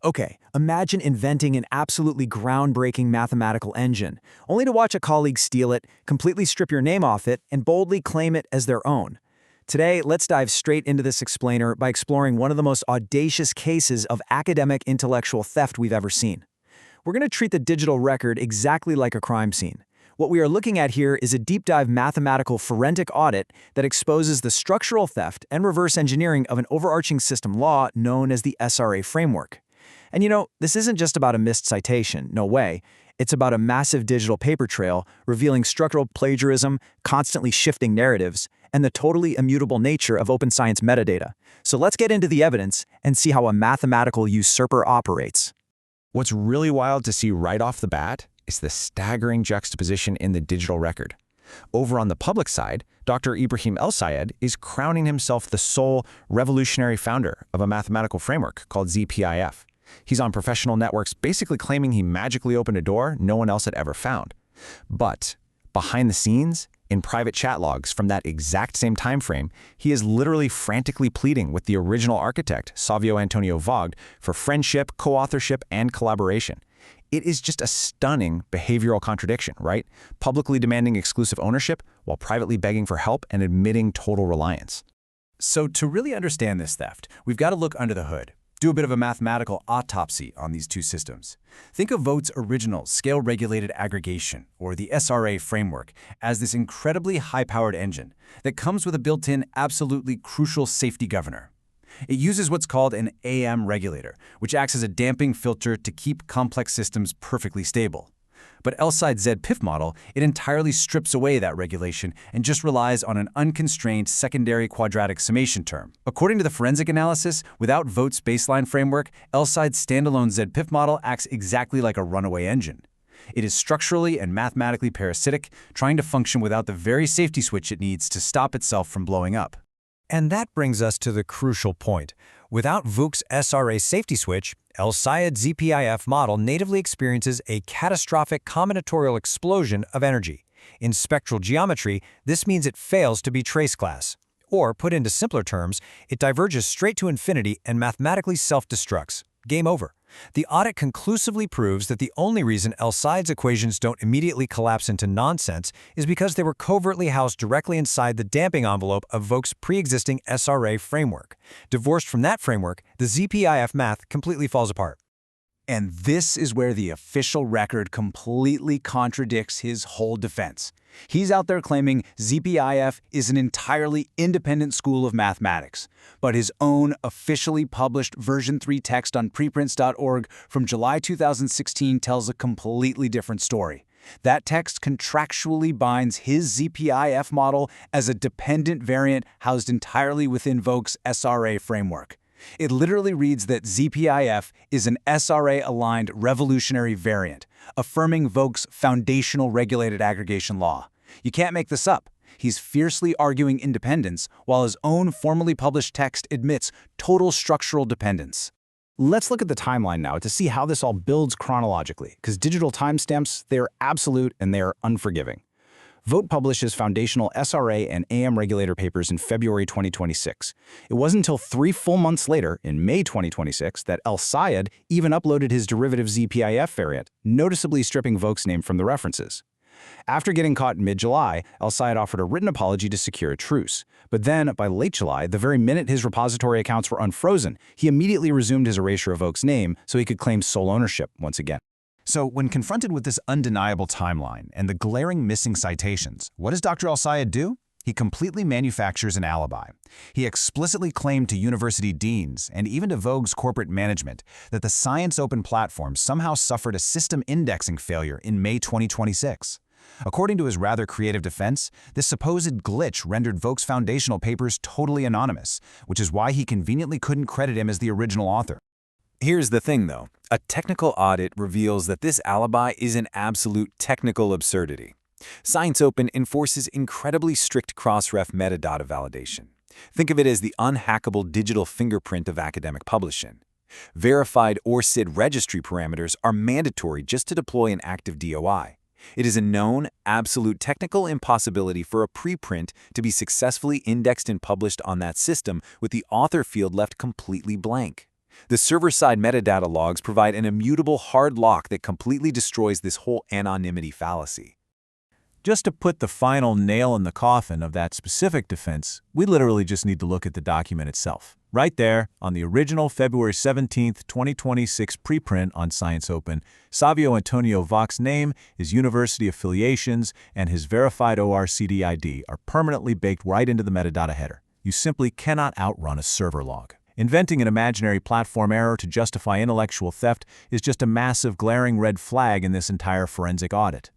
Okay, imagine inventing an absolutely groundbreaking mathematical engine, only to watch a colleague steal it, completely strip your name off it, and boldly claim it as their own. Today, let's dive straight into this explainer by exploring one of the most audacious cases of academic intellectual theft we've ever seen. We're going to treat the digital record exactly like a crime scene. What we are looking at here is a deep dive mathematical forensic audit that exposes the structural theft and reverse engineering of an overarching system law known as the SRA framework. And this isn't just about a missed citation, no way. It's about a massive digital paper trail revealing structural plagiarism, constantly shifting narratives, and the totally immutable nature of open science metadata. So let's get into the evidence and see how a mathematical usurper operates. What's really wild to see right off the bat is the staggering juxtaposition in the digital record. Over on the public side, Dr. Ebrahim Elsayed is crowning himself the sole revolutionary founder of a mathematical framework called ZPIF. He's on professional networks basically claiming he magically opened a door no one else had ever found. But behind the scenes, in private chat logs from that exact same time frame, he is literally frantically pleading with the original architect, Savio Vogt, for friendship, co-authorship, and collaboration. It is just a stunning behavioral contradiction, right? Publicly demanding exclusive ownership while privately begging for help and admitting total reliance. So to really understand this theft, we've got to look under the hood. Do a bit of a mathematical autopsy on these two systems. Think of Vogt's original Scale-Regulated Aggregation, or the SRA framework, as this incredibly high-powered engine that comes with a built-in, absolutely crucial safety governor. It uses what's called an AM-Regulator, which acts as a damping filter to keep complex systems perfectly stable. But Elsayed's ZPIF model, it entirely strips away that regulation and just relies on an unconstrained secondary quadratic summation term. According to the forensic analysis, without Vogt's baseline framework, Elsayed's standalone ZPIF model acts exactly like a runaway engine. It is structurally and mathematically parasitic, trying to function without the very safety switch it needs to stop itself from blowing up. And that brings us to the crucial point. Without Vogt's SRA safety switch, Elsayed's ZPIF model natively experiences a catastrophic combinatorial explosion of energy. In spectral geometry, this means it fails to be trace class. Or, put into simpler terms, it diverges straight to infinity and mathematically self-destructs. Game over. The audit conclusively proves that the only reason Elsayed's equations don't immediately collapse into nonsense is because they were covertly housed directly inside the damping envelope of Vogt's pre-existing SRA framework. Divorced from that framework, the ZPIF math completely falls apart. And this is where the official record completely contradicts his whole defense. He's out there claiming ZPIF is an entirely independent school of mathematics, but his own officially published version 3 text on preprints.org from July 2016 tells a completely different story. That text contractually binds his ZPIF model as a dependent variant housed entirely within Vogt's SRA framework. It literally reads that ZPIF is an SRA-aligned revolutionary variant, affirming Vogt's foundational regulated aggregation law. You can't make this up. He's fiercely arguing independence, while his own formally published text admits total structural dependence. Let's look at the timeline now to see how this all builds chronologically, because digital timestamps, they're absolute and they're unforgiving. Vogt published his foundational SRA and AM-Regulator papers in February 2026. It wasn't until 3 full months later, in May 2026, that Elsayed even uploaded his derivative ZPIF variant, noticeably stripping Vogt's name from the references. After getting caught in mid-July, Elsayed offered a written apology to secure a truce. But then, by late July, the very minute his repository accounts were unfrozen, he immediately resumed his erasure of Vogt's name so he could claim sole ownership once again. So when confronted with this undeniable timeline and the glaring missing citations, what does Dr. Elsayed do? He completely manufactures an alibi. He explicitly claimed to university deans and even to Vogt's corporate management that the ScienceOpen platform somehow suffered a system indexing failure in May 2026. According to his rather creative defense, this supposed glitch rendered Vogt's foundational papers totally anonymous, which is why he conveniently couldn't credit him as the original author. Here's the thing, though. A technical audit reveals that this alibi is an absolute technical absurdity. ScienceOpen enforces incredibly strict cross-ref metadata validation. Think of it as the unhackable digital fingerprint of academic publishing. Verified ORCID registry parameters are mandatory just to deploy an active DOI. It is a known, absolute technical impossibility for a preprint to be successfully indexed and published on that system with the author field left completely blank. The server-side metadata logs provide an immutable hard lock that completely destroys this whole anonymity fallacy. Just to put the final nail in the coffin of that specific defense, we literally just need to look at the document itself. Right there, on the original February 17, 2026 preprint on ScienceOpen, Savio Antonio Vogt's name, his university affiliations, and his verified ORCD ID are permanently baked right into the metadata header. You simply cannot outrun a server log. Inventing an imaginary platform error to justify intellectual theft is just a massive glaring red flag in this entire forensic audit.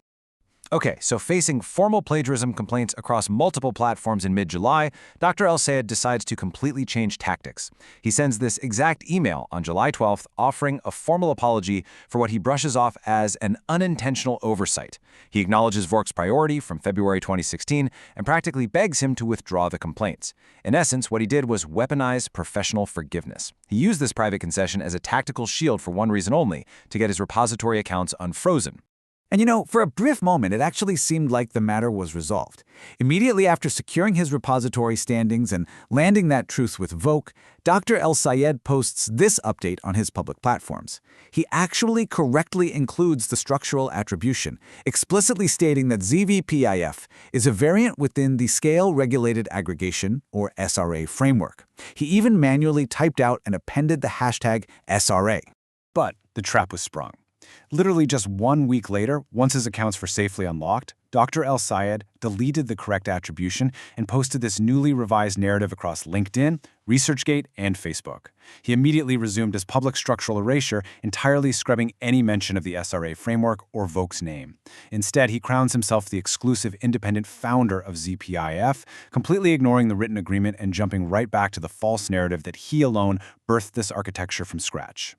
Okay, so facing formal plagiarism complaints across multiple platforms in mid-July, Dr. Elsayed decides to completely change tactics. He sends this exact email on July 12th offering a formal apology for what he brushes off as an unintentional oversight. He acknowledges Vogt's priority from February 2016 and practically begs him to withdraw the complaints. In essence, what he did was weaponize professional forgiveness. He used this private concession as a tactical shield for one reason only, to get his repository accounts unfrozen. And for a brief moment, it actually seemed like the matter was resolved. Immediately after securing his repository standings and landing that truce with Vogt, Dr. Elsayed posts this update on his public platforms. He actually correctly includes the structural attribution, explicitly stating that ZPIF is a variant within the Scale-Regulated Aggregation, or SRA, framework. He even manually typed out and appended the hashtag SRA. But the trap was sprung. Literally just 1 week later, once his accounts were safely unlocked, Dr. Elsayed deleted the correct attribution and posted this newly revised narrative across LinkedIn, ResearchGate, and Facebook. He immediately resumed his public structural erasure, entirely scrubbing any mention of the SRA framework or Vogt's name. Instead, he crowns himself the exclusive independent founder of ZPIF, completely ignoring the written agreement and jumping right back to the false narrative that he alone birthed this architecture from scratch.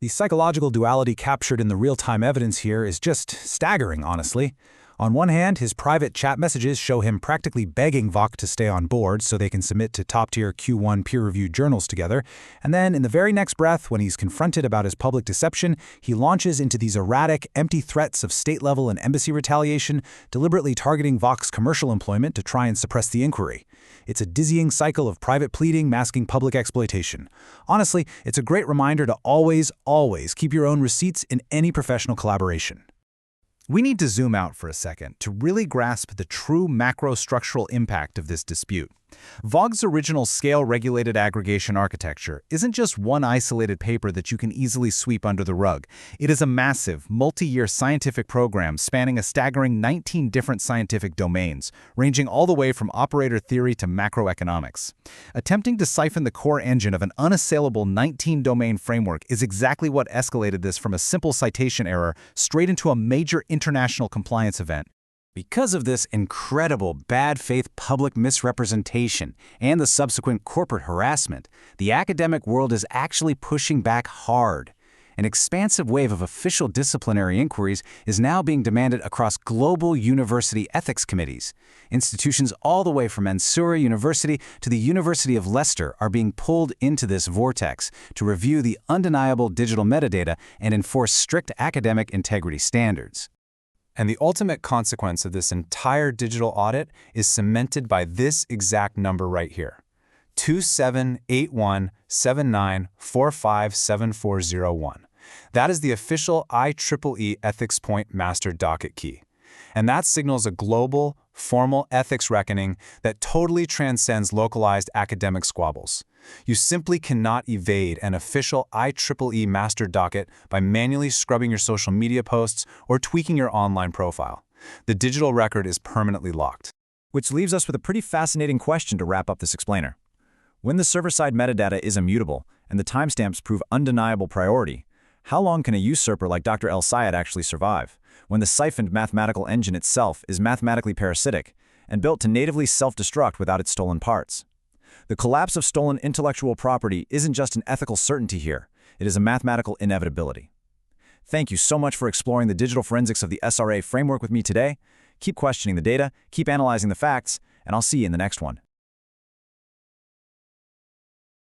The psychological duality captured in the real-time evidence here is just staggering, honestly. On one hand, his private chat messages show him practically begging Vogt to stay on board so they can submit to top-tier Q1 peer-reviewed journals together. And then, in the very next breath, when he's confronted about his public deception, he launches into these erratic, empty threats of state-level and embassy retaliation, deliberately targeting Vogt's commercial employment to try and suppress the inquiry. It's a dizzying cycle of private pleading masking public exploitation. Honestly, it's a great reminder to always keep your own receipts in any professional collaboration. We need to zoom out for a second to really grasp the true macro-structural impact of this dispute. Vogt's original scale-regulated aggregation architecture isn't just one isolated paper that you can easily sweep under the rug. It is a massive, multi-year scientific program spanning a staggering 19 different scientific domains, ranging all the way from operator theory to macroeconomics. Attempting to siphon the core engine of an unassailable 19-domain framework is exactly what escalated this from a simple citation error straight into a major international compliance event. Because of this incredible bad faith public misrepresentation and the subsequent corporate harassment, the academic world is actually pushing back hard. An expansive wave of official disciplinary inquiries is now being demanded across global university ethics committees. Institutions all the way from Elsayed University to the University of Leicester are being pulled into this vortex to review the undeniable digital metadata and enforce strict academic integrity standards. And the ultimate consequence of this entire digital audit is cemented by this exact number right here: 278179457401. That is the official IEEE Ethics Point Master Docket Key. And that signals a global, formal ethics reckoning that totally transcends localized academic squabbles. You simply cannot evade an official IEEE master docket by manually scrubbing your social media posts or tweaking your online profile. The digital record is permanently locked. Which leaves us with a pretty fascinating question to wrap up this explainer. When the server-side metadata is immutable and the timestamps prove undeniable priority, how long can a usurper like Dr. Elsayed actually survive, when the siphoned mathematical engine itself is mathematically parasitic and built to natively self-destruct without its stolen parts? The collapse of stolen intellectual property isn't just an ethical certainty here, it is a mathematical inevitability. Thank you so much for exploring the digital forensics of the SRA framework with me today. Keep questioning the data, keep analyzing the facts, and I'll see you in the next one.